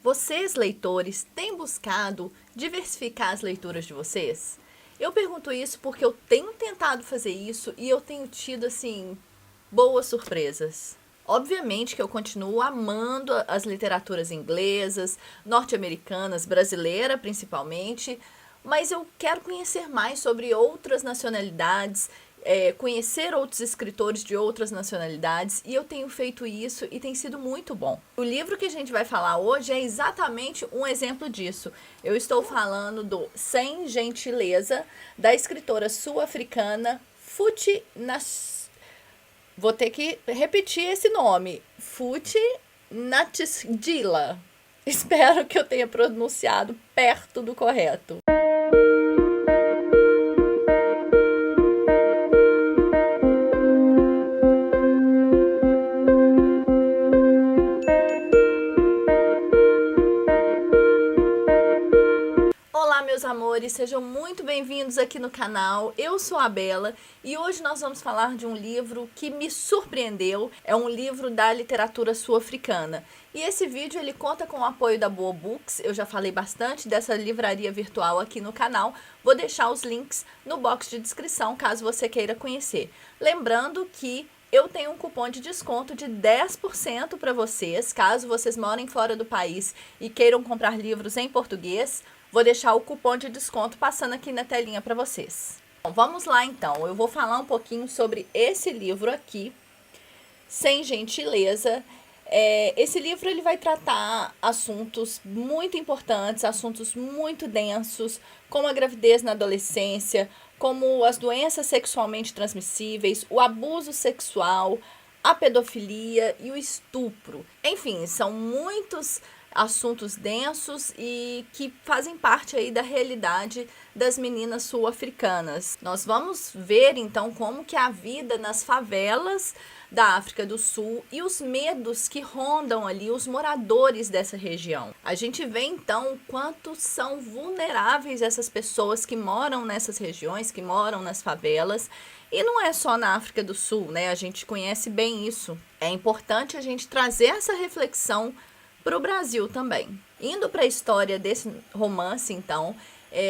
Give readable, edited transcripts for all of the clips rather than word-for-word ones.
Vocês, leitores, têm buscado diversificar as leituras de vocês? Eu pergunto isso porque eu tenho tentado fazer isso e eu tenho tido, assim, boas surpresas. Obviamente que eu continuo amando as literaturas inglesas, norte-americanas, brasileira principalmente, mas eu quero conhecer mais sobre outras nacionalidades, conhecer outros escritores de outras nacionalidades, e eu tenho feito isso e tem sido muito bom. O livro que a gente vai falar hoje é exatamente um exemplo disso. Eu estou falando do Sem Gentileza, da escritora sul-africana Futhi Nas... Vou ter que repetir esse nome. Futhi Natsdila. Espero que eu tenha pronunciado perto do correto. Olá, meus amores, sejam muito bem-vindos aqui no canal. Eu sou a Bela e hoje nós vamos falar de um livro que me surpreendeu. É um livro da literatura sul-africana. E esse vídeo ele conta com o apoio da Boa Books. Eu já falei bastante dessa livraria virtual aqui no canal. Vou deixar os links no box de descrição caso você queira conhecer. Lembrando que eu tenho um cupom de desconto de 10% para vocês, caso vocês morem fora do país e queiram comprar livros em português. Vou deixar o cupom de desconto passando aqui na telinha para vocês. Bom, vamos lá então, eu vou falar um pouquinho sobre esse livro aqui, Sem Gentileza. Esse livro ele vai tratar assuntos muito importantes, assuntos muito densos, como a gravidez na adolescência, como as doenças sexualmente transmissíveis, o abuso sexual, a pedofilia e o estupro. Enfim, são muitos assuntos densos e que fazem parte aí da realidade das meninas sul-africanas. Nós vamos ver então como que é a vida nas favelas da África do Sul e os medos que rondam ali os moradores dessa região. A gente vê então o quanto são vulneráveis essas pessoas que moram nessas regiões, que moram nas favelas. E não é só na África do Sul, né? A gente conhece bem isso. É importante a gente trazer essa reflexão para o Brasil também. Indo para a história desse romance, então,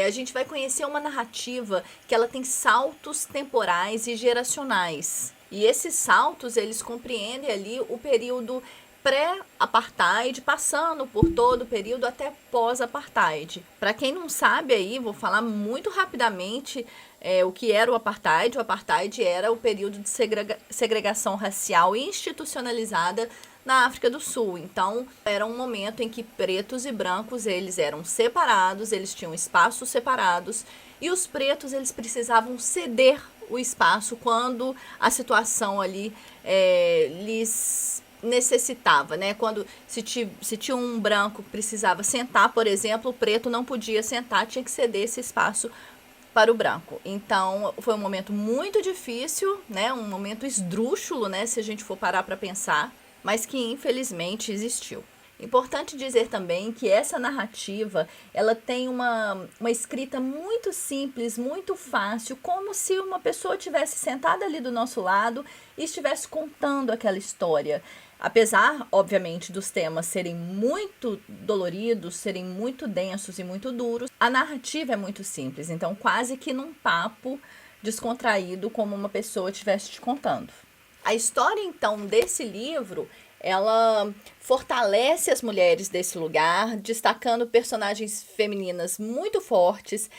a gente vai conhecer uma narrativa que ela tem saltos temporais e geracionais. E esses saltos, eles compreendem ali o período pré-apartheid, passando por todo o período até pós-apartheid. Para quem não sabe aí, vou falar muito rapidamente o que era o apartheid. O apartheid era o período de segregação racial institucionalizada na África do Sul. Então, era um momento em que pretos e brancos, eles eram separados, eles tinham espaços separados, e os pretos, eles precisavam ceder o espaço quando a situação ali lhes necessitava, né? Quando se tinha um branco que precisava sentar, por exemplo, o preto não podia sentar, tinha que ceder esse espaço para o branco. Então, foi um momento muito difícil, né? Um momento esdrúxulo, né? Se a gente for parar para pensar, mas que infelizmente existiu. Importante dizer também que essa narrativa, ela tem uma escrita muito simples, muito fácil, como se uma pessoa tivesse sentada ali do nosso lado e estivesse contando aquela história. Apesar, obviamente, dos temas serem muito doloridos, serem muito densos e muito duros, a narrativa é muito simples, então quase que num papo descontraído, como uma pessoa estivesse te contando. A história, então, desse livro, ela fortalece as mulheres desse lugar, destacando personagens femininas muito fortes,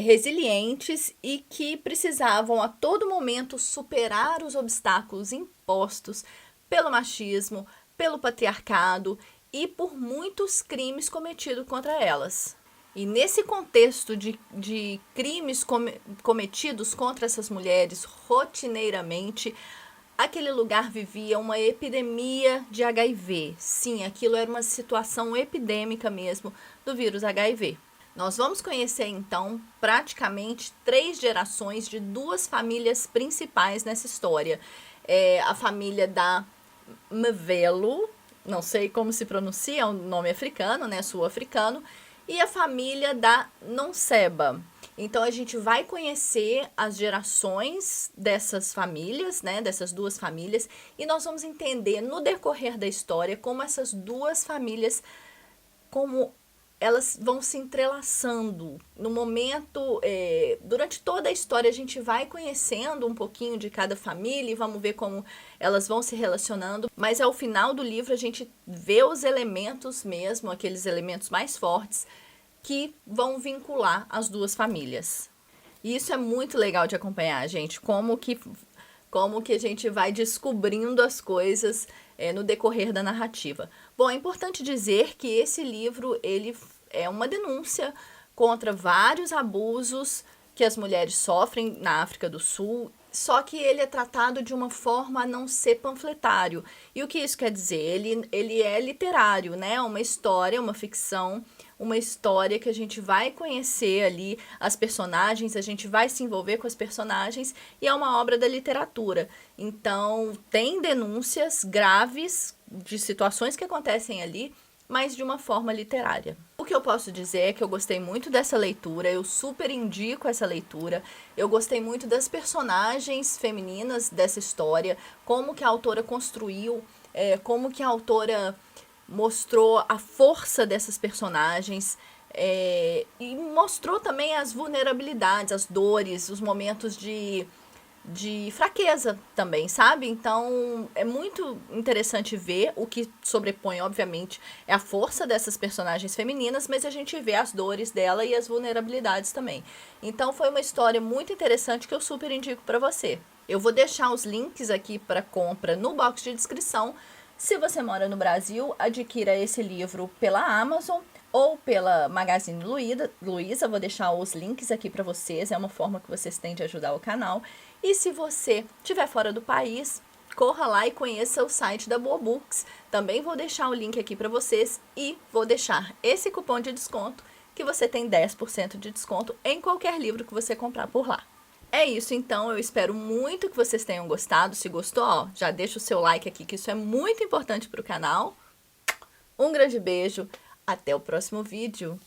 resilientes e que precisavam a todo momento superar os obstáculos impostos pelo machismo, pelo patriarcado e por muitos crimes cometidos contra elas. E nesse contexto de crimes cometidos contra essas mulheres rotineiramente, aquele lugar vivia uma epidemia de HIV. Sim, aquilo era uma situação epidêmica mesmo do vírus HIV. Nós vamos conhecer, então, praticamente 3 gerações de 2 famílias principais nessa história. A família da Mvelo, não sei como se pronuncia, é um nome africano, né, sul-africano, e a família da Nonseba. Então, a gente vai conhecer as gerações dessas famílias, né, dessas 2 famílias, e nós vamos entender no decorrer da história como essas 2 famílias como elas vão se entrelaçando. No momento, durante toda a história, a gente vai conhecendo um pouquinho de cada família e vamos ver como elas vão se relacionando. Mas ao final do livro, a gente vê os elementos mesmo, aqueles elementos mais fortes, que vão vincular as duas famílias. E isso é muito legal de acompanhar, gente. Como que a gente vai descobrindo as coisas no decorrer da narrativa. Bom, é importante dizer que esse livro ele é uma denúncia contra vários abusos que as mulheres sofrem na África do Sul, só que ele é tratado de uma forma a não ser panfletário. E o que isso quer dizer? Ele é literário, né? Uma história, uma ficção, uma história que a gente vai conhecer ali as personagens, a gente vai se envolver com as personagens e é uma obra da literatura. Então, tem denúncias graves de situações que acontecem ali, mas de uma forma literária. O que eu posso dizer é que eu gostei muito dessa leitura, eu super indico essa leitura, eu gostei muito das personagens femininas dessa história, como que a autora construiu, como que a autora mostrou a força dessas personagens, e mostrou também as vulnerabilidades, as dores, os momentos de fraqueza também, sabe? Então, é muito interessante ver. O que sobrepõe, obviamente, é a força dessas personagens femininas, mas a gente vê as dores dela e as vulnerabilidades também. Então, foi uma história muito interessante que eu super indico para você. Eu vou deixar os links aqui para compra no box de descrição. Se você mora no Brasil, adquira esse livro pela Amazon ou pela Magazine Luiza. Vou deixar os links aqui para vocês, é uma forma que vocês têm de ajudar o canal. E se você estiver fora do país, corra lá e conheça o site da Boa Books. Também vou deixar o link aqui para vocês e vou deixar esse cupom de desconto que você tem 10% de desconto em qualquer livro que você comprar por lá. É isso, então, eu espero muito que vocês tenham gostado. Se gostou, ó, já deixa o seu like aqui, que isso é muito importante para o canal. Um grande beijo, até o próximo vídeo.